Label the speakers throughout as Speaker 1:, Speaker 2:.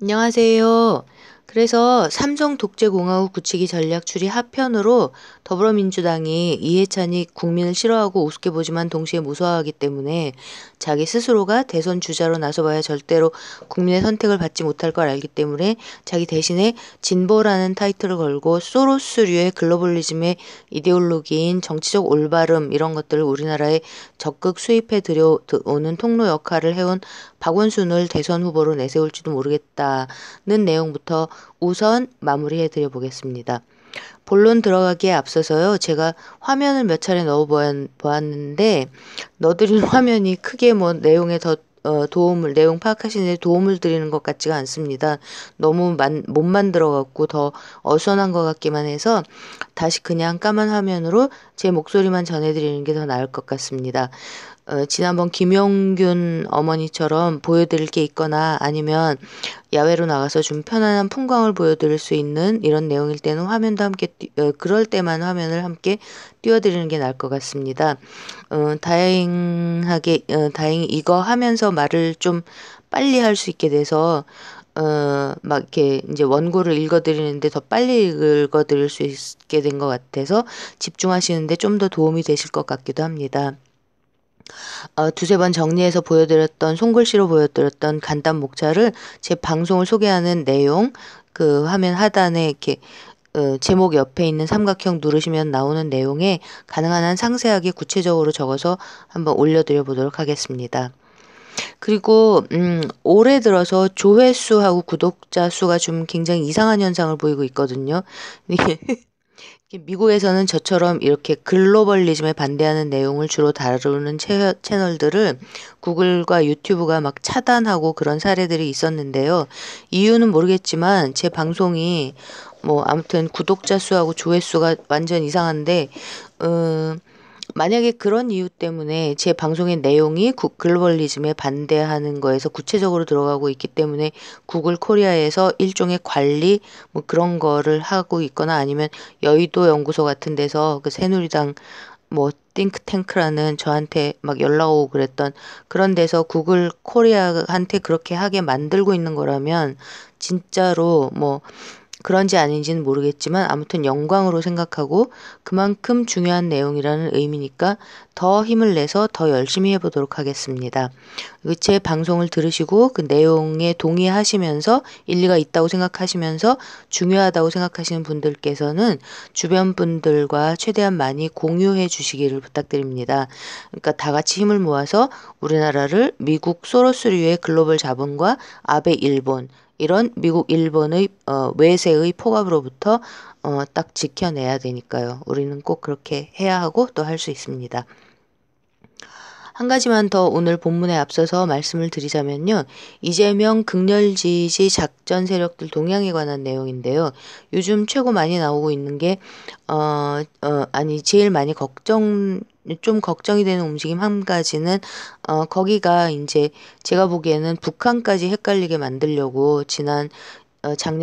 Speaker 1: 안녕하세요. 그래서 삼성 독재공화국 굳히기 전략 추리 하편으로 더불어민주당이 이해찬이 국민을 싫어하고 우습게 보지만 동시에 무서워하기 때문에 자기 스스로가 대선 주자로 나서봐야 절대로 국민의 선택을 받지 못할 걸 알기 때문에 자기 대신에 진보라는 타이틀을 걸고 소로스류의 글로벌리즘의 이데올로기인 정치적 올바름 이런 것들을 우리나라에 적극 수입해 들여오는 통로 역할을 해온 박원순을 대선 후보로 내세울지도 모르겠다는 내용부터 우선 마무리해 드려 보겠습니다. 본론 들어가기에 앞서서요. 제가 화면을 몇 차례 넣어 보았는데 넣어드린 화면이 크게 뭐 내용에 더 내용 파악하시는 데 도움을 드리는 것 같지가 않습니다. 너무 못 만들어갖고 더 어수선한 것 같기만 해서 다시 그냥 까만 화면으로 제 목소리만 전해드리는 게 더 나을 것 같습니다. 지난번 김용균 어머니처럼 보여드릴 게 있거나 아니면 야외로 나가서 좀 편안한 풍광을 보여드릴 수 있는 이런 내용일 때는 화면도 함께 그럴 때만 화면을 함께 띄워드리는 게 나을 것 같습니다. 다행히 이거 하면서 말을 좀 빨리 할 수 있게 돼서 막 이렇게 이제 원고를 읽어드리는데 더 빨리 읽어드릴 수 있게 된 것 같아서 집중하시는데 좀 더 도움이 되실 것 같기도 합니다. 두세 번 정리해서 손글씨로 보여드렸던 간단 목차를 제 방송을 소개하는 내용, 그 화면 하단에 이렇게 제목 옆에 있는 삼각형 누르시면 나오는 내용에 가능한 한 상세하게 구체적으로 적어서 한번 올려드려 보도록 하겠습니다. 그리고 올해 들어서 조회수하고 구독자 수가 좀 굉장히 이상한 현상을 보이고 있거든요. 미국에서는 저처럼 이렇게 글로벌리즘에 반대하는 내용을 주로 다루는 채널들을 구글과 유튜브가 막 차단하고 그런 사례들이 있었는데요. 이유는 모르겠지만 제 방송이 뭐 아무튼 구독자 수하고 조회수가 완전 이상한데 만약에 그런 이유 때문에 제 방송의 내용이 글로벌리즘에 반대하는 거에서 구체적으로 들어가고 있기 때문에 구글 코리아에서 일종의 관리 뭐 그런 거를 하고 있거나 아니면 여의도 연구소 같은 데서 그 새누리당 뭐 띵크탱크라는 저한테 막 연락 오고 그랬던 그런 데서 구글 코리아한테 그렇게 하게 만들고 있는 거라면 진짜로 뭐 그런지 아닌지는 모르겠지만 아무튼 영광으로 생각하고 그만큼 중요한 내용이라는 의미니까 더 힘을 내서 더 열심히 해보도록 하겠습니다. 제 방송을 들으시고 그 내용에 동의하시면서 일리가 있다고 생각하시면서 중요하다고 생각하시는 분들께서는 주변 분들과 최대한 많이 공유해 주시기를 부탁드립니다. 그러니까 다 같이 힘을 모아서 우리나라를 미국 소로스류의 글로벌 자본과 아베 일본 이런 미국, 일본의 외세의 폭압으로부터 딱 지켜내야 되니까요. 우리는 꼭 그렇게 해야 하고 또 할 수 있습니다. 한 가지만 더 오늘 본문에 앞서서 말씀을 드리자면요. 이재명 극렬 지지 작전 세력들 동향에 관한 내용인데요. 요즘 최고 많이 나오고 있는 게, 제일 많이 좀 걱정이 되는 움직임 한 가지는, 거기가 이제 제가 보기에는 북한까지 헷갈리게 만들려고 작년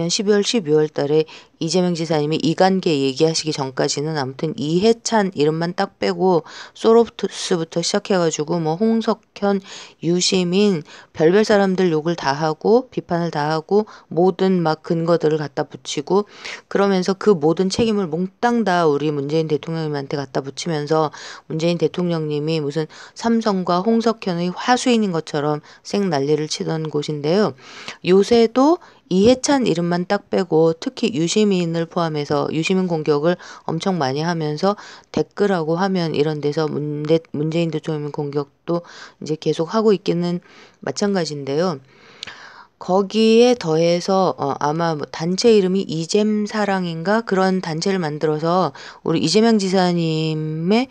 Speaker 1: 12월, 12월 달에 이재명 지사님이 이관계 얘기하시기 전까지는 아무튼 이해찬 이름만 딱 빼고 소로스부터 시작해가지고 뭐 홍석현, 유시민 별별 사람들 욕을 다 하고 비판을 다 하고 모든 막 근거들을 갖다 붙이고 그러면서 그 모든 책임을 몽땅 다 우리 문재인 대통령님한테 갖다 붙이면서 문재인 대통령님이 무슨 삼성과 홍석현의 화수인인 것처럼 생 난리를 치던 곳인데요. 요새도 이해찬 이름만 딱 빼고 특히 유시민을 포함해서 유시민 공격을 엄청 많이 하면서 댓글하고 하면 이런 데서 문재인 대통령 공격도 이제 계속 하고 있기는 마찬가지인데요. 거기에 더해서 아마 뭐 단체 이름이 이잼 사랑인가 그런 단체를 만들어서 우리 이재명 지사님의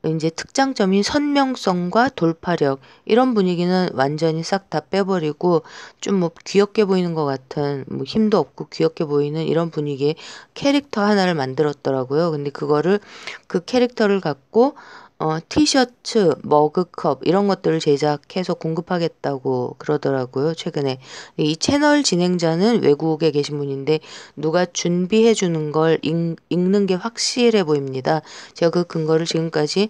Speaker 1: 이제 특장점인 선명성과 돌파력 이런 분위기는 완전히 싹 다 빼버리고 좀 뭐 귀엽게 보이는 것 같은 뭐 힘도 없고 귀엽게 보이는 이런 분위기의 캐릭터 하나를 만들었더라고요. 근데 그 캐릭터를 갖고 티셔츠, 머그컵 이런 것들을 제작해서 공급하겠다고 그러더라고요. 최근에 이 채널 진행자는 외국에 계신 분인데 누가 준비해 주는 걸 읽는 게 확실해 보입니다. 제가 그 근거를 지금까지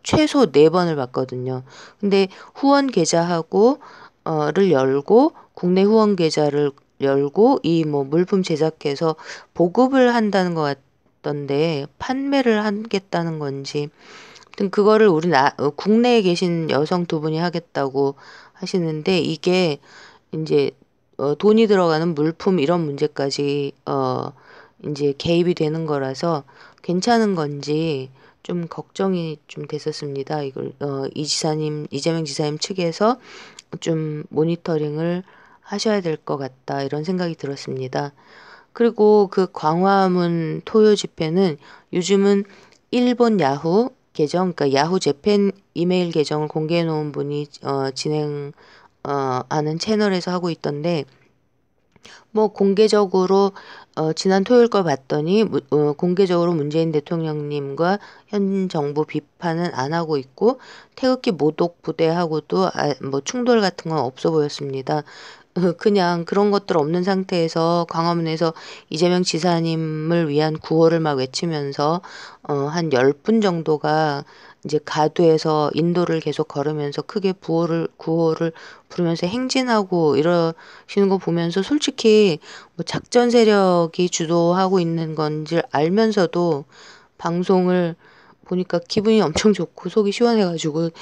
Speaker 1: 최소 네 번을 봤거든요. 근데 후원 계좌하고 를 열고 국내 후원 계좌를 열고 이 뭐 물품 제작해서 보급을 한다는 것 같던데 판매를 하겠다는 건지 아무튼 그거를 국내에 계신 여성 두 분이 하겠다고 하시는데 이게 이제 돈이 들어가는 물품 이런 문제까지 이제 개입이 되는 거라서 괜찮은 건지 좀 걱정이 좀 됐었습니다. 이걸 이재명 지사님 측에서 좀 모니터링을 하셔야 될 것 같다 이런 생각이 들었습니다. 그리고 그 광화문 토요 집회는 요즘은 일본 야후 계정, 그러니까 야후 재팬 이메일 계정을 공개해 놓은 분이 하는 채널에서 하고 있던데 뭐 공개적으로 지난 토요일 걸 봤더니 공개적으로 문재인 대통령님과 현 정부 비판은 안 하고 있고 태극기 모독 부대하고도 뭐 충돌 같은 건 없어 보였습니다. 그냥 그런 것들 없는 상태에서 광화문에서 이재명 지사님을 위한 구호를 막 외치면서 한 10분 정도가 이제 가두에서 인도를 계속 걸으면서 크게 구호를 부르면서 행진하고 이러시는 거 보면서 솔직히 뭐 작전 세력이 주도하고 있는 건지 알면서도 방송을 보니까 기분이 엄청 좋고 속이 시원해가지고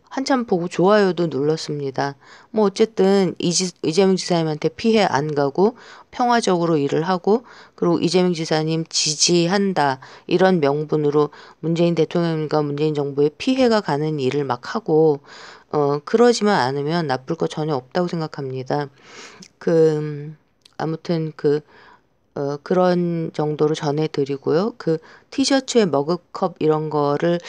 Speaker 1: 한참 보고 좋아요도 눌렀습니다. 뭐 어쨌든 이재명 지사님한테 피해 안 가고 평화적으로 일을 하고 그리고 이재명 지사님 지지한다 이런 명분으로 문재인 대통령과 문재인 정부에 피해가 가는 일을 막 하고 그러지만 않으면 나쁠 거 전혀 없다고 생각합니다. 아무튼 그런 정도로 전해드리고요. 그 티셔츠에 머그컵 이런 거를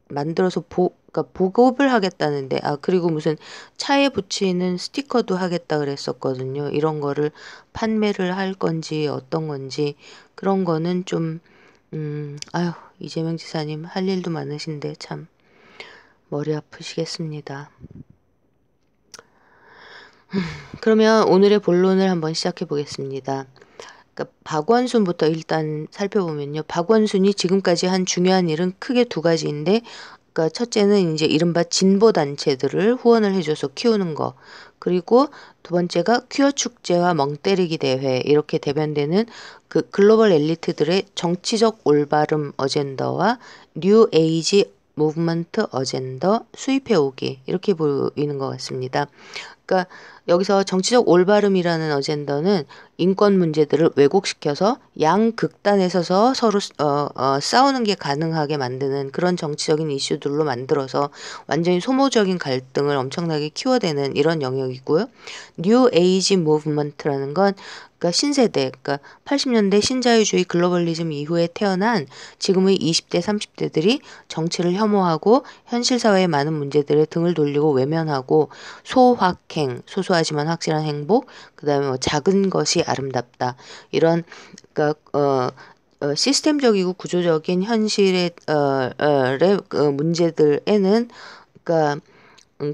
Speaker 1: 만들어서 그러니까 보급을 하겠다는데, 그리고 무슨 차에 붙이는 스티커도 하겠다 그랬었거든요. 이런 거를 판매를 할 건지 어떤 건지, 그런 거는 좀, 아유, 이재명 지사님 할 일도 많으신데 참 머리 아프시겠습니다. 그러면 오늘의 본론을 한번 시작해 보겠습니다. 그러니까 박원순부터 일단 살펴보면요. 박원순이 지금까지 한 중요한 일은 크게 두 가지인데, 그러니까 첫째는 이제 이른바 진보 단체들을 후원을 해줘서 키우는 거, 그리고 두 번째가 퀴어 축제와 멍때리기 대회 이렇게 대변되는 그 글로벌 엘리트들의 정치적 올바름 어젠더와 뉴 에이지 무브먼트 어젠더 수입해 오기 이렇게 보이는 것 같습니다. 그러니까 여기서 정치적 올바름이라는 어젠더는 인권 문제들을 왜곡시켜서 양극단에 서서 서로 싸우는 게 가능하게 만드는 그런 정치적인 이슈들로 만들어서 완전히 소모적인 갈등을 엄청나게 키워대는 이런 영역이고요. 뉴 에이지 무브먼트라는 건 그러니까 신세대, 그러니까 80년대 신자유주의 글로벌리즘 이후에 태어난 지금의 20대, 30대들이 정치를 혐오하고 현실 사회의 많은 문제들에 등을 돌리고 외면하고 소확행, 소소하지만 확실한 행복, 그다음에 뭐 작은 것이 아름답다. 이런 그러니까 시스템적이고 구조적인 현실의 문제들에는 그러니까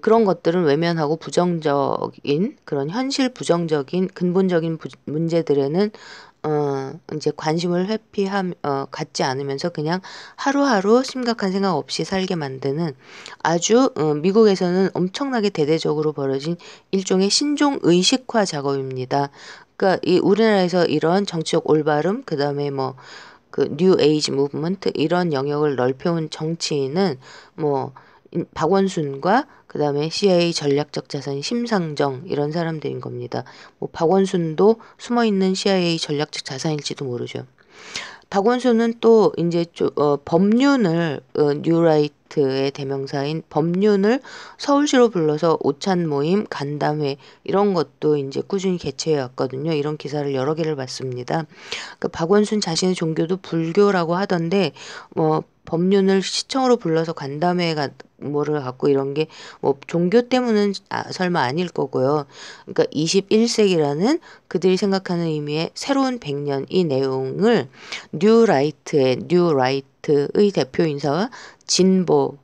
Speaker 1: 그런 것들은 외면하고 부정적인 그런 현실 부정적인 근본적인 문제들에는 이제 관심을 갖지 않으면서 그냥 하루하루 심각한 생각 없이 살게 만드는 아주 미국에서는 엄청나게 대대적으로 벌어진 일종의 신종 의식화 작업입니다. 그러니까 이 우리나라에서 이런 정치적 올바름, 그다음에 뭐 그 뉴 에이지 무브먼트 이런 영역을 넓혀온 정치인은 뭐 박원순과 그다음에 CIA 전략적 자산 심상정 이런 사람들인 겁니다. 뭐 박원순도 숨어 있는 CIA 전략적 자산일지도 모르죠. 박원순은 또 이제 법륜을 뉴라이트의 대명사인 법륜을 서울시로 불러서 오찬 모임, 간담회 이런 것도 이제 꾸준히 개최해 왔거든요. 이런 기사를 여러 개를 봤습니다. 그 박원순 자신의 종교도 불교라고 하던데 뭐 법륜을 시청으로 불러서 간담회가 뭐를 갖고 이런 게 뭐 종교 때문은 설마 아닐 거고요. 그러니까 21세기라는 그들이 생각하는 의미의 새로운 100년 이 내용을 뉴라이트의 대표 인사와 진보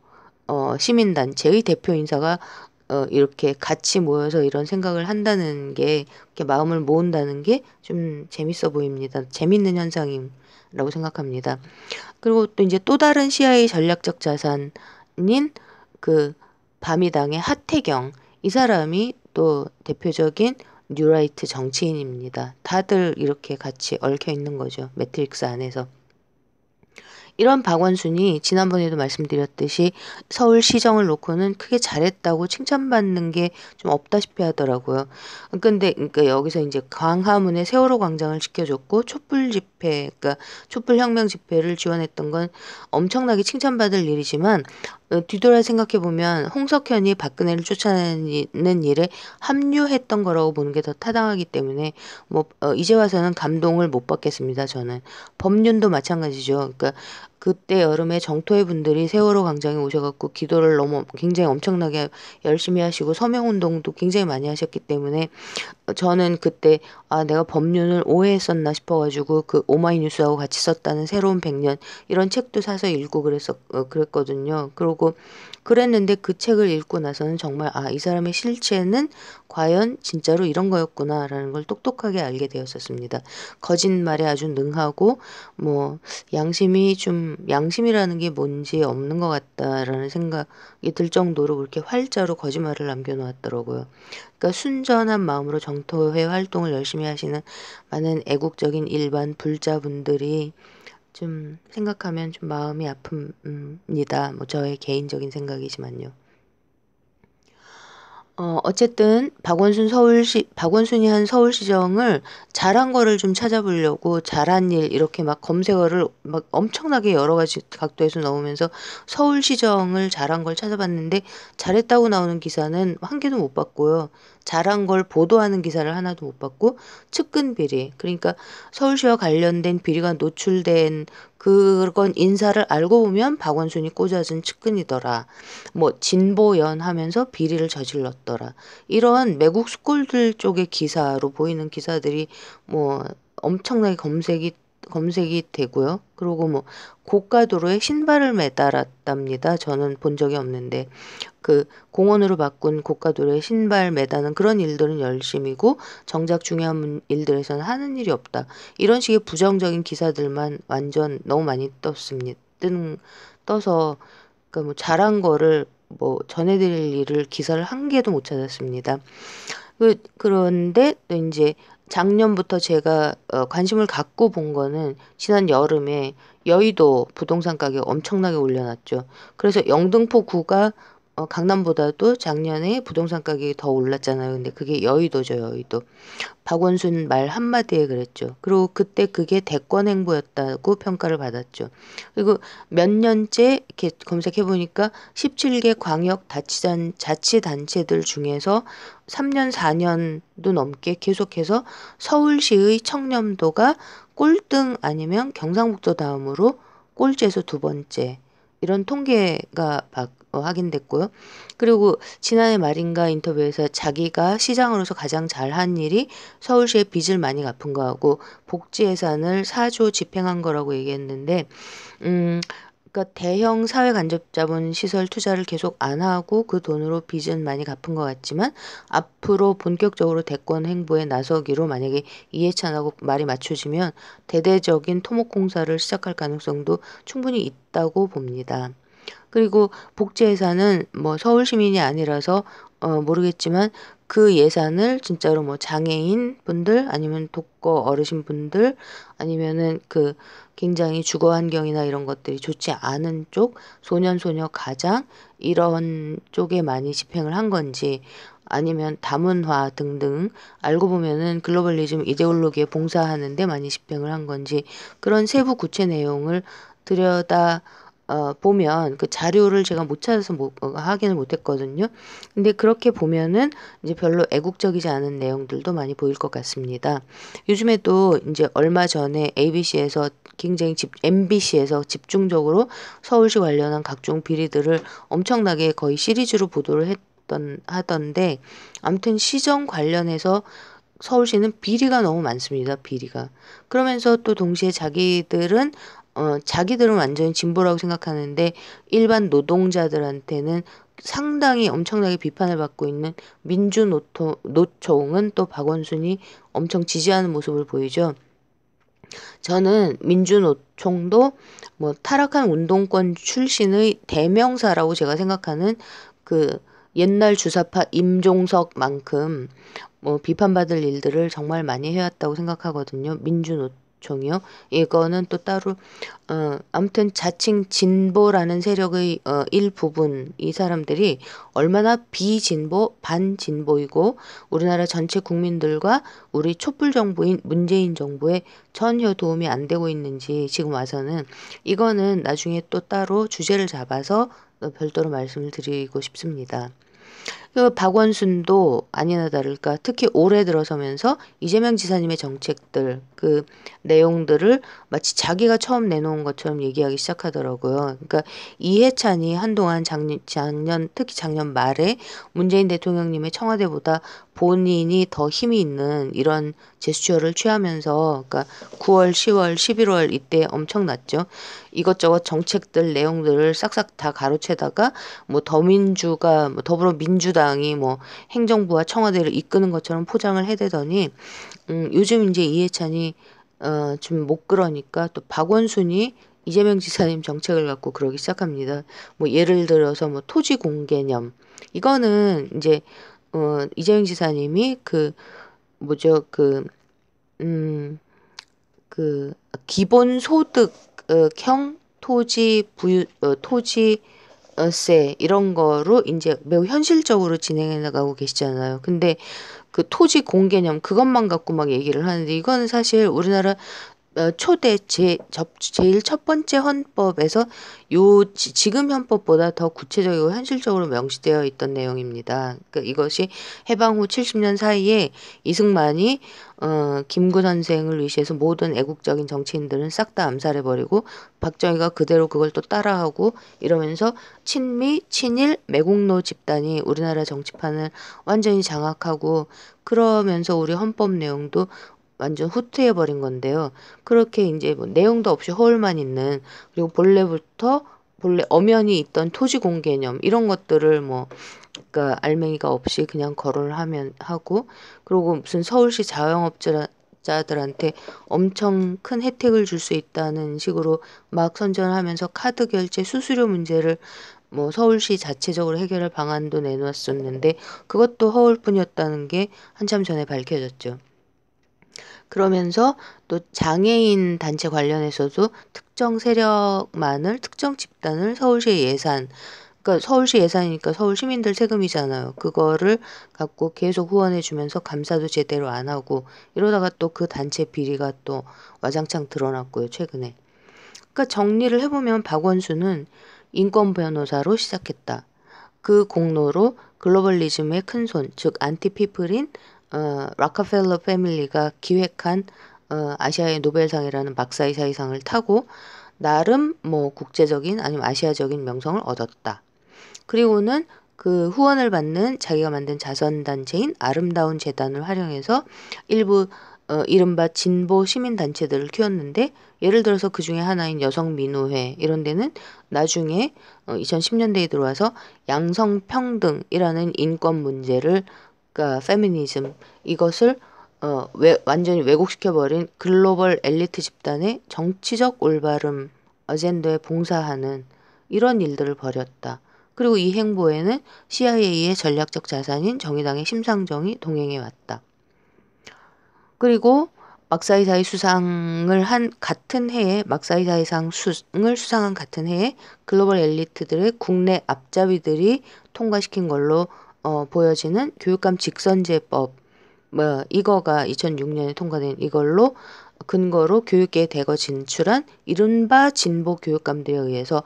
Speaker 1: 시민단체의 대표 인사가 이렇게 같이 모여서 이런 생각을 한다는 게 이렇게 마음을 모은다는 게 좀 재밌어 보입니다. 재밌는 현상이라고 생각합니다. 그리고 또 이제 또 다른 CIA 전략적 자산인 그 바미당의 하태경 이 사람이 또 대표적인 뉴라이트 정치인입니다. 다들 이렇게 같이 얽혀 있는 거죠. 매트릭스 안에서. 이런 박원순이 지난번에도 말씀드렸듯이 서울시정을 놓고는 크게 잘했다고 칭찬받는 게 좀 없다시피 하더라고요. 근데 그러니까 여기서 이제 광화문에 세월호 광장을 지켜줬고 촛불 집회, 그러니까 촛불 혁명 집회를 지원했던 건 엄청나게 칭찬받을 일이지만 뒤돌아 생각해 보면 홍석현이 박근혜를 쫓아내는 일에 합류했던 거라고 보는 게 더 타당하기 때문에 이제 와서는 감동을 못 받겠습니다. 저는 법륜도 마찬가지죠. 그러니까 그때 여름에 정토회 분들이 세월호 광장에 오셔갖고 기도를 너무 굉장히 엄청나게 열심히 하시고 서명운동도 굉장히 많이 하셨기 때문에 저는 그때 내가 법륜을 오해했었나 싶어가지고 그 오마이뉴스하고 같이 썼다는 새로운 100년 이런 책도 사서 읽고 그랬거든요. 그러고 그랬는데 그 책을 읽고 나서는 정말 이 사람의 실체는 과연 진짜로 이런 거였구나라는 걸 똑똑하게 알게 되었었습니다. 거짓말에 아주 능하고 양심이라는 게 뭔지 없는 것 같다라는 생각이 들 정도로 그렇게 활자로 거짓말을 남겨놓았더라고요. 그러니까 순전한 마음으로 정토회 활동을 열심히 하시는 많은 애국적인 일반 불자분들이 좀 생각하면 좀 마음이 아픕니다. 저의 개인적인 생각이지만요. 어쨌든 박원순이 한 서울시정을 잘한 거를 좀 찾아보려고 잘한 일 이렇게 막 검색어를 막 엄청나게 여러 가지 각도에서 넣으면서 서울시정을 잘한 걸 찾아봤는데 잘했다고 나오는 기사는 한 개도 못 봤고요. 잘한 걸 보도하는 기사를 하나도 못 봤고 측근 비리, 그러니까 서울시와 관련된 비리가 노출된 그건 인사를 알고 보면 박원순이 꽂아준 측근이더라. 진보연 하면서 비리를 저질렀더라. 이런 매국 스쿨들 쪽의 기사로 보이는 기사들이 엄청나게 검색이 되고요. 그리고 고가도로에 신발을 매달았답니다. 저는 본 적이 없는데 그 공원으로 바꾼 고가도로에 신발 매다는 그런 일들은 열심이고 정작 중요한 일들에서는 하는 일이 없다. 이런 식의 부정적인 기사들만 완전 너무 많이 떠서 그러니까 잘한 거를 전해드릴 일을 기사를 한 개도 못 찾았습니다. 그런데 또 이제 작년부터 제가 관심을 갖고 본 거는 지난 여름에 여의도 부동산 가격 엄청나게 올려놨죠. 그래서 영등포구가 강남보다도 작년에 부동산 가격이 더 올랐잖아요. 근데 그게 여의도죠, 여의도. 박원순 말 한마디에 그랬죠. 그리고 그때 그게 대권 행보였다고 평가를 받았죠. 그리고 몇 년째 이렇게 검색해 보니까 17개 광역 자치단체들 중에서 3년, 4년도 넘게 계속해서 서울시의 청렴도가 꼴등 아니면 경상북도 다음으로 꼴찌에서 두 번째 이런 통계가 확인됐고요. 그리고 지난해 말인가 인터뷰에서 자기가 시장으로서 가장 잘한 일이 서울시에 빚을 많이 갚은 거하고 복지 예산을 4조 집행한 거라고 얘기했는데 그러니까 대형 사회 간접자본 시설 투자를 계속 안 하고 그 돈으로 빚은 많이 갚은 것 같지만 앞으로 본격적으로 대권 행보에 나서기로 만약에 이해찬하고 말이 맞춰지면 대대적인 토목공사를 시작할 가능성도 충분히 있다고 봅니다. 그리고 복지 예산은 서울 시민이 아니라서 모르겠지만 그 예산을 진짜로 장애인 분들 아니면 독거 어르신 분들 아니면은 그 굉장히 주거 환경이나 이런 것들이 좋지 않은 쪽 소년 소녀 가장 이런 쪽에 많이 집행을 한 건지 아니면 다문화 등등 알고 보면은 글로벌리즘 이데올로기에 봉사하는데 많이 집행을 한 건지 그런 세부 구체 내용을 들여다 보면 그 자료를 제가 못 찾아서 확인을 못 했거든요. 근데 그렇게 보면은 이제 별로 애국적이지 않은 내용들도 많이 보일 것 같습니다. 요즘에 또 이제 얼마 전에 ABC에서 MBC에서 집중적으로 서울시 관련한 각종 비리들을 엄청나게 거의 시리즈로 보도를 하던데 아무튼 시정 관련해서 서울시는 비리가 너무 많습니다. 비리가. 그러면서 또 동시에 자기들은 완전히 진보라고 생각하는데 일반 노동자들한테는 상당히 엄청나게 비판을 받고 있는 민주노총은 또 박원순이 엄청 지지하는 모습을 보이죠. 저는 민주노총도 타락한 운동권 출신의 대명사라고 제가 생각하는 그 옛날 주사파 임종석만큼 뭐 비판받을 일들을 정말 많이 해왔다고 생각하거든요. 민주노총이요. 이거는 또 따로 아무튼 자칭 진보라는 세력의 일부분 이 사람들이 얼마나 비진보 반진보이고 우리나라 전체 국민들과 우리 촛불 정부인 문재인 정부에 전혀 도움이 안 되고 있는지 지금 와서는 이거는 나중에 또 따로 주제를 잡아서 별도로 말씀을 드리고 싶습니다. 그 박원순도 아니나 다를까 특히 올해 들어서면서 이재명 지사님의 정책들 그 내용들을 마치 자기가 처음 내놓은 것처럼 얘기하기 시작하더라고요. 그러니까 이해찬이 한동안 작년 특히 작년 말에 문재인 대통령님의 청와대보다 본인이 더 힘이 있는 이런 제스처를 취하면서 그러니까 9월, 10월, 11월 이때 엄청났죠. 이것저것 정책들 내용들을 싹싹 다 가로채다가 뭐 더민주가 뭐 더불어민주당이 뭐 행정부와 청와대를 이끄는 것처럼 포장을 해대더니 요즘 이제 이해찬이 좀 못 그러니까 또 박원순이 이재명 지사님 정책을 갖고 그러기 시작합니다. 뭐 예를 들어서 뭐 토지 공개념 이거는 이제 이재명 지사님이 그 뭐죠 그 기본소득형 토지 부유 토지세 이런 거로 이제 매우 현실적으로 진행해 나가고 계시잖아요. 근데 그 토지 공개념 그것만 갖고 막 얘기를 하는데 이거는 사실 우리나라 초대 제일 첫 번째 헌법에서 지금 헌법보다 더 구체적이고 현실적으로 명시되어 있던 내용입니다. 그러니까 이것이 해방 후 70년 사이에 이승만이 김구 선생을 위시해서 모든 애국적인 정치인들은 싹 다 암살해버리고 박정희가 그대로 그걸 또 따라하고 이러면서 친미, 친일, 매국노 집단이 우리나라 정치판을 완전히 장악하고 그러면서 우리 헌법 내용도 완전 후퇴해버린 건데요. 그렇게 이제 뭐 내용도 없이 허울만 있는 그리고 본래 엄연히 있던 토지 공개념 이런 것들을 뭐 그러니까 알맹이가 없이 그냥 거론을 하면 하고 그리고 무슨 서울시 자영업자들한테 엄청 큰 혜택을 줄 수 있다는 식으로 막 선전을 하면서 카드 결제 수수료 문제를 뭐 서울시 자체적으로 해결할 방안도 내놓았었는데 그것도 허울뿐이었다는 게 한참 전에 밝혀졌죠. 그러면서 또 장애인 단체 관련해서도 특정 세력만을 특정 집단을 서울시 예산 그러니까 서울시 예산이니까 서울 시민들 세금이잖아요. 그거를 갖고 계속 후원해 주면서 감사도 제대로 안 하고 이러다가 또 그 단체 비리가 또 와장창 드러났고요, 최근에. 그러니까 정리를 해보면 박원순은 인권 변호사로 시작했다. 그 공로로 글로벌리즘의 큰손, 즉 안티피플인 락카펠러 패밀리가 기획한 아시아의 노벨상이라는 막사이사이상을 타고 나름 뭐 국제적인 아니면 아시아적인 명성을 얻었다. 그리고는 그 후원을 받는 자기가 만든 자선단체인 아름다운 재단을 활용해서 일부 이른바 진보 시민단체들을 키웠는데 예를 들어서 그 중에 하나인 여성민우회 이런 데는 나중에 2010년대에 들어와서 양성평등이라는 인권 문제를 그러니까 페미니즘 이것을 완전히 왜곡시켜버린 글로벌 엘리트 집단의 정치적 올바름 어젠더에 봉사하는 이런 일들을 벌였다. 그리고 이 행보에는 CIA의 전략적 자산인 정의당의 심상정이 동행해 왔다. 그리고 막사이사이 수상을 한 같은 해에 막사이사이상을 수상한 같은 해에 글로벌 엘리트들의 국내 앞잡이들이 통과시킨 걸로 보여지는 교육감 직선제법 뭐 이거가 2006년에 통과된 이걸로 근거로 교육계에 대거 진출한 이른바 진보 교육감들에 의해서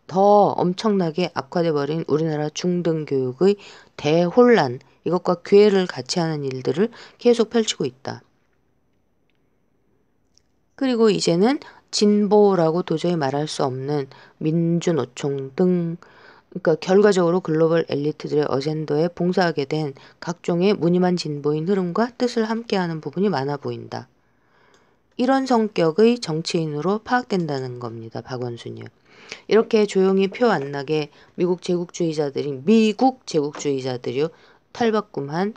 Speaker 1: 더 엄청나게 악화돼 버린 우리나라 중등교육의 대혼란 이것과 괴를 같이 하는 일들을 계속 펼치고 있다. 그리고 이제는 진보라고 도저히 말할 수 없는 민주노총 등 그러니까 결과적으로 글로벌 엘리트들의 어젠더에 봉사하게 된 각종의 무늬만 진보인 흐름과 뜻을 함께하는 부분이 많아 보인다. 이런 성격의 정치인으로 파악된다는 겁니다. 박원순이요. 이렇게 조용히 표 안 나게 미국 제국주의자들이요 탈바꿈한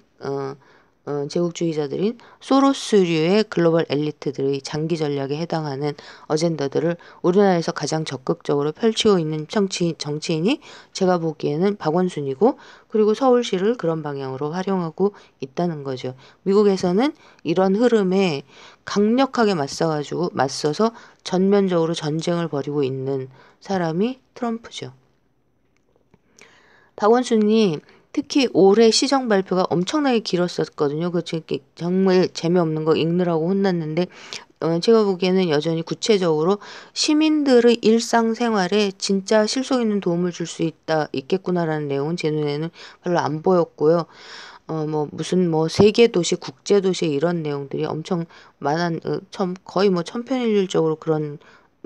Speaker 1: 제국주의자들인 소로스류의 글로벌 엘리트들의 장기 전략에 해당하는 어젠다들을 우리나라에서 가장 적극적으로 펼치고 있는 정치인이 제가 보기에는 박원순이고, 그리고 서울시를 그런 방향으로 활용하고 있다는 거죠. 미국에서는 이런 흐름에 강력하게 맞서서 전면적으로 전쟁을 벌이고 있는 사람이 트럼프죠. 박원순이 특히 올해 시정 발표가 엄청나게 길었었거든요. 그 정말 재미없는 거 읽느라고 혼났는데, 제가 보기에는 여전히 구체적으로 시민들의 일상생활에 진짜 실속 있는 도움을 줄 수 있겠구나라는 내용은 제 눈에는 별로 안 보였고요. 무슨 세계 도시, 국제 도시 이런 내용들이 엄청 거의 천편일률적으로 그런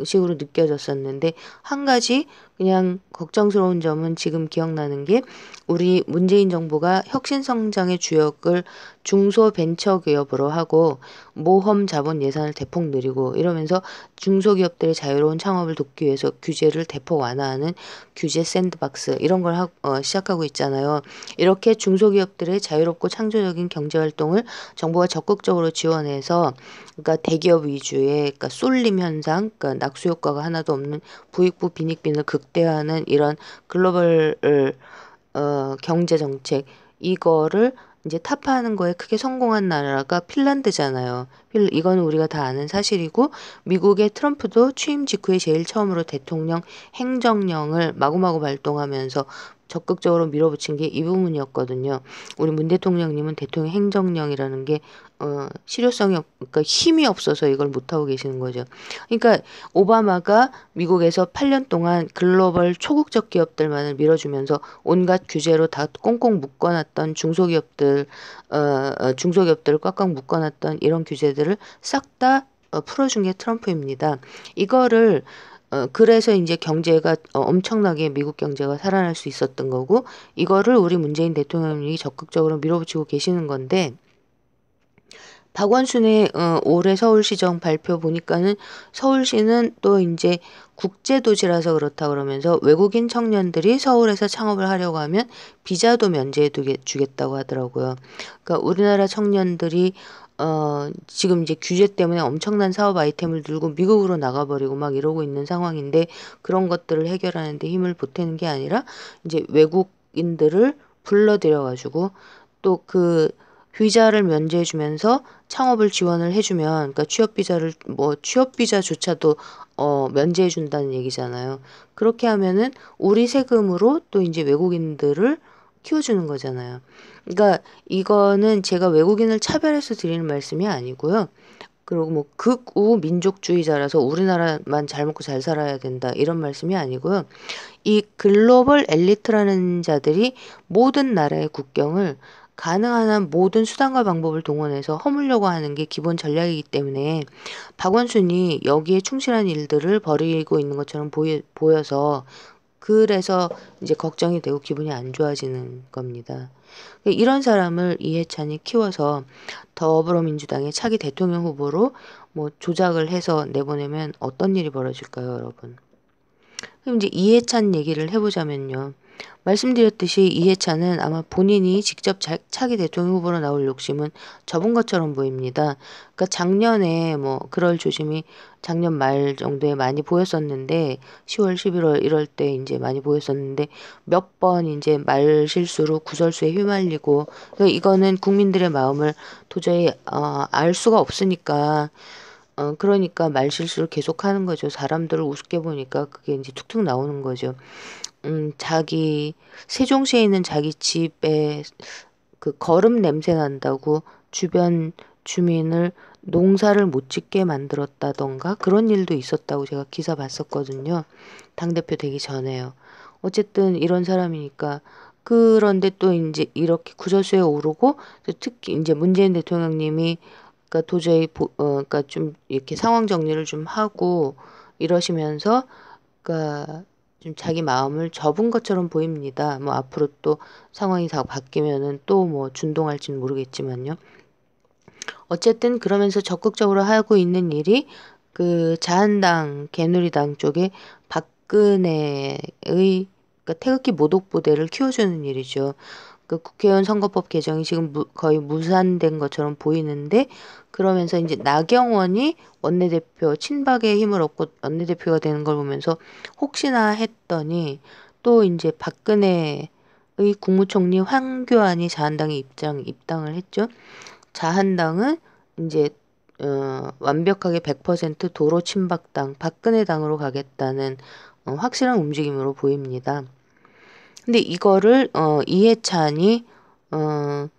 Speaker 1: 식으로 느껴졌었는데, 한 가지 그냥 걱정스러운 점은 지금 기억나는 게, 우리 문재인 정부가 혁신성장의 주역을 중소벤처기업으로 하고 모험 자본 예산을 대폭 늘리고 이러면서 중소기업들의 자유로운 창업을 돕기 위해서 규제를 대폭 완화하는 규제 샌드박스 이런 걸 시작하고 있잖아요. 이렇게 중소기업들의 자유롭고 창조적인 경제활동을 정부가 적극적으로 지원해서, 그러니까 대기업 위주의, 그러니까 쏠림 현상, 그러니까 낙수 효과가 하나도 없는 부익부 빈익빈을 극대화하는 이런 글로벌 경제 정책, 이거를 이제 타파하는 거에 크게 성공한 나라가 핀란드잖아요. 이거는 우리가 다 아는 사실이고, 미국의 트럼프도 취임 직후에 제일 처음으로 대통령 행정령을 마구마구 발동하면서 적극적으로 밀어붙인 게 이 부분이었거든요. 우리 문 대통령님은 대통령 행정령이라는 게 그러니까 힘이 없어서 이걸 못하고 계시는 거죠. 그러니까 오바마가 미국에서 8년 동안 글로벌 초국적 기업들만을 밀어주면서 온갖 규제로 다 꽁꽁 묶어놨던 중소기업들을 꽉꽉 묶어놨던 이런 규제들을 싹 다 풀어준 게 트럼프입니다. 이거를 그래서 이제 경제가 엄청나게 미국 경제가 살아날 수 있었던 거고, 이거를 우리 문재인 대통령이 적극적으로 밀어붙이고 계시는 건데, 박원순의 올해 서울시정 발표 보니까는 서울시는 또 이제 국제도시라서 그렇다 그러면서 외국인 청년들이 서울에서 창업을 하려고 하면 비자도 면제해 주겠다고 하더라고요. 그러니까 우리나라 청년들이 지금 이제 규제 때문에 엄청난 사업 아이템을 들고 미국으로 나가버리고 막 이러고 있는 상황인데, 그런 것들을 해결하는 데 힘을 보태는 게 아니라 이제 외국인들을 불러들여가지고 또 그 비자를 면제해주면서 창업을 지원을 해주면, 그러니까 취업비자조차도 면제해준다는 얘기잖아요. 그렇게 하면은 우리 세금으로 또 이제 외국인들을 키워주는 거잖아요. 그러니까 이거는 제가 외국인을 차별해서 드리는 말씀이 아니고요. 그리고 극우 민족주의자라서 우리나라만 잘 먹고 잘 살아야 된다 이런 말씀이 아니고요. 이 글로벌 엘리트라는 자들이 모든 나라의 국경을 가능한 한 모든 수단과 방법을 동원해서 허물려고 하는 게 기본 전략이기 때문에, 박원순이 여기에 충실한 일들을 벌이고 있는 것처럼 보여서 그래서 이제 걱정이 되고 기분이 안 좋아지는 겁니다. 이런 사람을 이해찬이 키워서 더불어민주당의 차기 대통령 후보로 조작을 해서 내보내면 어떤 일이 벌어질까요, 여러분? 그럼 이제 이해찬 얘기를 해보자면요. 말씀드렸듯이 이해찬은 아마 본인이 직접 차기 대통령 후보로 나올 욕심은 접은 것처럼 보입니다. 그러니까 작년에 그럴 조짐이 작년 말 정도에 많이 보였었는데, 10월, 11월 이럴 때 이제 많이 보였었는데, 몇 번 이제 말 실수로 구설수에 휘말리고, 그러니까 이거는 국민들의 마음을 도저히 알 수가 없으니까, 그러니까 말 실수를 계속 하는 거죠. 사람들을 우습게 보니까 그게 이제 툭툭 나오는 거죠. 세종시에 있는 자기 집에 그 거름 냄새 난다고 주변 주민을 농사를 못 짓게 만들었다던가 그런 일도 있었다고 제가 기사 봤었거든요. 당대표 되기 전에요. 어쨌든 이런 사람이니까. 그런데 또 이제 이렇게 구설수에 오르고, 특히 이제 문재인 대통령님이 그러니까 도저히 그러니까 좀 이렇게 상황 정리를 좀 하고 이러시면서, 그러니까 좀 자기 마음을 접은 것처럼 보입니다. 앞으로 또 상황이 다 바뀌면은 또 준동할지는 모르겠지만요. 어쨌든 그러면서 적극적으로 하고 있는 일이 그 자한당, 개누리당 쪽에 박근혜의 그러니까 태극기 모독 부대를 키워주는 일이죠. 그 국회의원 선거법 개정이 지금 거의 무산된 것처럼 보이는데, 그러면서 이제 나경원이 원내대표 친박의 힘을 얻고 원내대표가 되는 걸 보면서 혹시나 했더니 또 이제 박근혜의 국무총리 황교안이 자한당에 입당을 했죠. 자한당은 이제 완벽하게 100% 도로 친박당 박근혜 당으로 가겠다는 확실한 움직임으로 보입니다. 근데 이거를 이해찬이 그러니까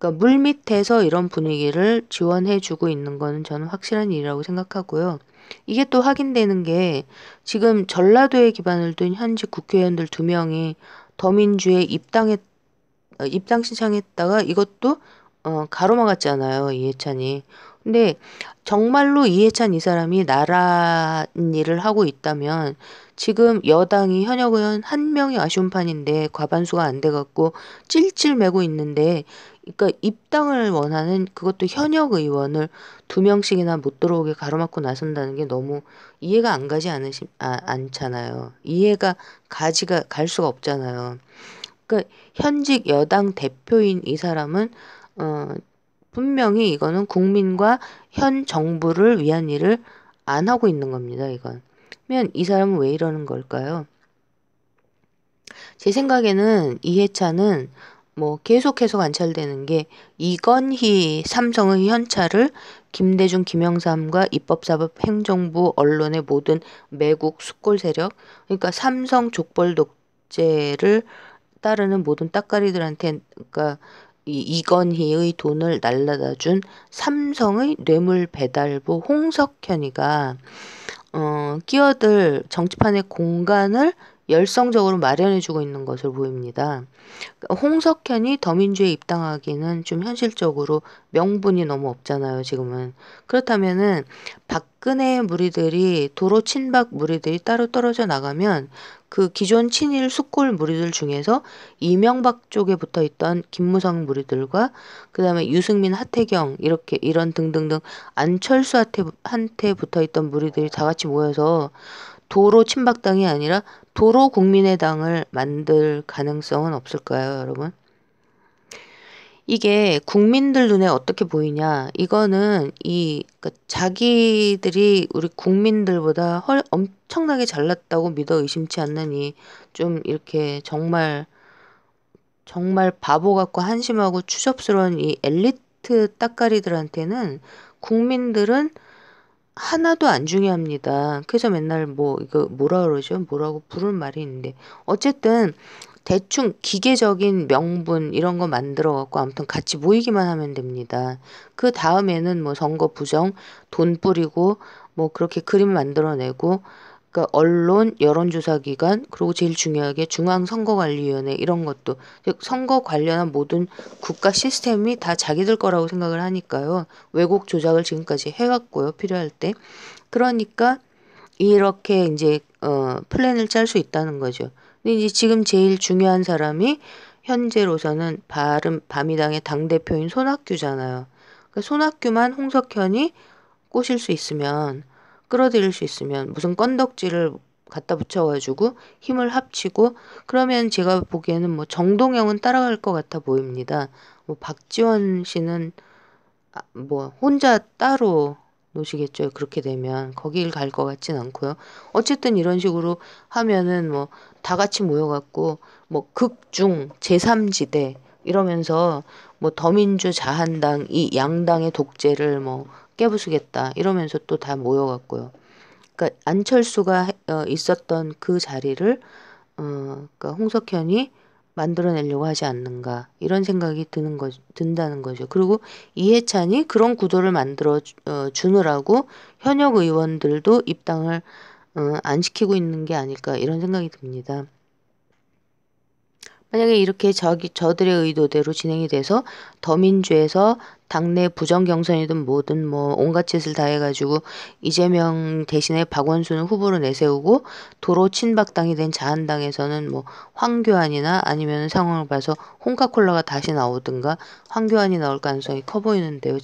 Speaker 1: 물밑에서 이런 분위기를 지원해주고 있는 거는 저는 확실한 일이라고 생각하고요. 이게 또 확인되는 게 지금 전라도에 기반을 둔 현직 국회의원들 2명이 더민주에 입당 신청했다가 이것도 가로막았잖아요, 이해찬이. 근데 정말로 이해찬 이 사람이 나란 일을 하고 있다면 지금 여당이 현역 의원 한 명이 아쉬운 판인데 과반수가 안 돼갖고 찔찔 매고 있는데, 그러니까 입당을 원하는 그것도 현역 의원을 2명씩이나 못 들어오게 가로막고 나선다는 게 너무 이해가 안 가지 않잖아요. 이해가 갈 수가 없잖아요. 그러니까 현직 여당 대표인 이 사람은 분명히 이거는 국민과 현 정부를 위한 일을 안 하고 있는 겁니다. 이건. 그러면 이 사람은 왜 이러는 걸까요? 제 생각에는 이해찬은 뭐 계속해서 관찰되는 게 이건희 삼성의 현찰을 김대중, 김영삼과 입법사법 행정부 언론의 모든 매국 숙골 세력, 그러니까 삼성 족벌 독재를 따르는 모든 따까리들한테, 그러니까 이건희의 돈을 날라다 준 삼성의 뇌물 배달부 홍석현이가 끼어들 정치판의 공간을 열성적으로 마련해주고 있는 것으로 보입니다. 홍석현이 더민주에 입당하기는 좀 현실적으로 명분이 너무 없잖아요, 지금은. 그렇다면은 박근혜 무리들이 도로 친박 무리들이 따로 떨어져 나가면 그 기존 친일 숙골 무리들 중에서 이명박 쪽에 붙어 있던 김무성 무리들과 그다음에 유승민, 하태경 이런 등등등 안철수한테 붙어 있던 무리들이 다 같이 모여서 도로 친박당이 아니라 도로 국민의당을 만들 가능성은 없을까요, 여러분? 이게 국민들 눈에 어떻게 보이냐? 이거는 그러니까 자기들이 우리 국민들보다 엄청나게 잘났다고 믿어 의심치 않느니 좀 이렇게 정말 바보 같고 한심하고 추접스러운 이 엘리트 따까리들한테는 국민들은 하나도 안 중요합니다. 그래서 맨날 뭐 이거 뭐라 그러죠? 뭐라고 부르는 말이 있는데 어쨌든 대충 기계적인 명분 이런 거 만들어 갖고 아무튼 같이 모이기만 하면 됩니다. 그 다음에는 뭐 선거 부정, 돈 뿌리고 뭐 그렇게 그림 만들어내고, 그러니까 언론, 여론조사기관, 그리고 제일 중요하게 중앙선거관리위원회 이런 것도, 즉 선거 관련한 모든 국가 시스템이 다 자기들 거라고 생각을 하니까요. 왜곡 조작을 지금까지 해왔고요, 필요할 때. 그러니까 이렇게 이제 플랜을 짤 수 있다는 거죠. 근데 이제 지금 제일 중요한 사람이 현재로서는 바미당의 당대표인 손학규잖아요. 그러니까 손학규만 홍석현이 꼬실 수 있으면, 끌어들일 수 있으면 무슨 건덕지를 갖다 붙여가지고 힘을 합치고 그러면 제가 보기에는 뭐 정동영은 따라갈 것 같아 보입니다. 뭐 박지원 씨는 뭐 혼자 따로 노시겠죠. 그렇게 되면 거길 갈 것 같진 않고요. 어쨌든 이런 식으로 하면은 뭐 다 같이 모여갖고 뭐 극중 제3지대 이러면서 뭐 더민주 자한당 이 양당의 독재를 뭐 깨부수겠다 이러면서 또 다 모여갖고요. 그러니까 안철수가 있었던 그 자리를 그러니까 홍석현이 만들어내려고 하지 않는가 이런 생각이 든다는 거죠. 그리고 이해찬이 그런 구도를 만들어 주느라고 현역 의원들도 입당을 안 시키고 있는 게 아닐까 이런 생각이 듭니다. 만약에 이렇게 저들의 의도대로 진행이 돼서 더민주에서 당내 부정 경선이든 뭐든 뭐 온갖 짓을 다 해가지고 이재명 대신에 박원순을 후보로 내세우고 도로 친박당이 된 자한당에서는 뭐 황교안이나 아니면 상황을 봐서 홍카콜라가 다시 나오든가 황교안이 나올 가능성이 커 보이는데요.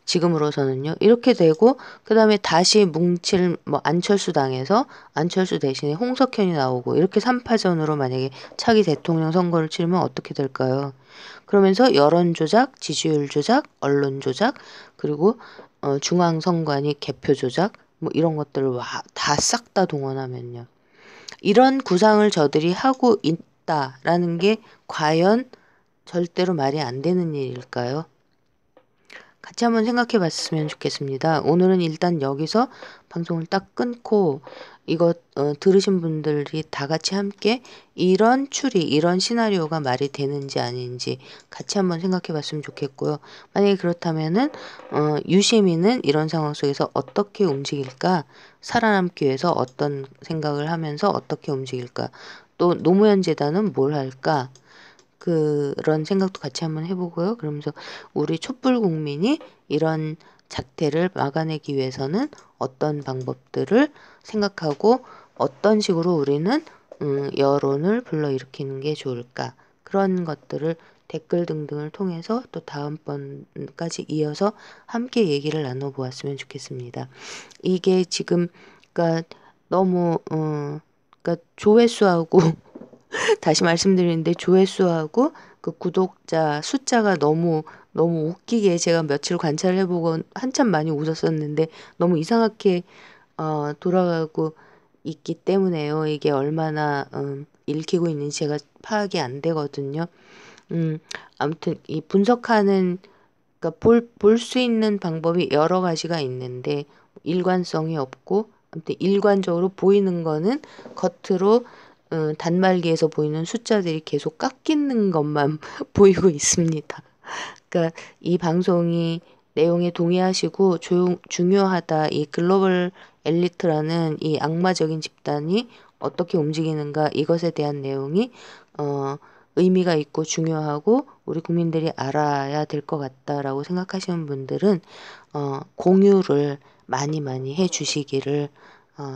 Speaker 1: 지금으로서는요. 이렇게 되고 그다음에 다시 뭉칠 뭐 안철수 당에서 안철수 대신에 홍석현이 나오고 이렇게 3파전으로 만약에 차기 대통령 선거를 치르면 어떻게 될까요? 그러면서 여론 조작, 지지율 조작, 언론 조작, 그리고 중앙선관위 개표 조작 뭐 이런 것들을 다 싹 다 동원하면요. 이런 구상을 저들이 하고 있다라는 게 과연 절대로 말이 안 되는 일일까요? 같이 한번 생각해 봤으면 좋겠습니다. 오늘은 일단 여기서 방송을 딱 끊고 이거 들으신 분들이 다 같이 함께 이런 추리, 이런 시나리오가 말이 되는지 아닌지 같이 한번 생각해 봤으면 좋겠고요. 만약에 그렇다면은 유시민은 이런 상황 속에서 어떻게 움직일까? 살아남기 위해서 어떤 생각을 하면서 어떻게 움직일까? 또 노무현 재단은 뭘 할까? 그런 생각도 같이 한번 해보고요. 그러면서 우리 촛불 국민이 이런 작태를 막아내기 위해서는 어떤 방법들을 생각하고 어떤 식으로 우리는 여론을 불러일으키는 게 좋을까? 그런 것들을 댓글 등등을 통해서 또 다음번까지 이어서 함께 얘기를 나눠보았으면 좋겠습니다. 이게 지금 그러니까 너무 그러니까 조회수하고 다시 말씀드리는데 조회수하고 그 구독자 숫자가 너무 웃기게 제가 며칠 관찰을 해보고 한참 많이 웃었었는데 너무 이상하게 돌아가고 있기 때문에요. 이게 얼마나 읽히고 있는지 제가 파악이 안 되거든요. 아무튼 이 분석하는 그러니까 볼 수 있는 방법이 여러 가지가 있는데 일관성이 없고 아무튼 일관적으로 보이는 거는 겉으로 단말기에서 보이는 숫자들이 계속 깎이는 것만 보이고 있습니다. 그러니까 이 방송이 내용에 동의하시고 중요하다. 이 글로벌 엘리트라는 이 악마적인 집단이 어떻게 움직이는가 이것에 대한 내용이 의미가 있고 중요하고 우리 국민들이 알아야 될 것 같다라고 생각하시는 분들은 공유를 많이 해주시기를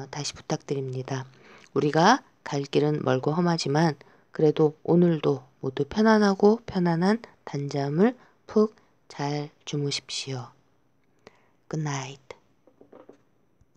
Speaker 1: 다시 부탁드립니다. 우리가 갈 길은 멀고 험하지만 그래도 오늘도 모두 편안하고 편안한 단잠을 푹 잘 주무십시오. Good night.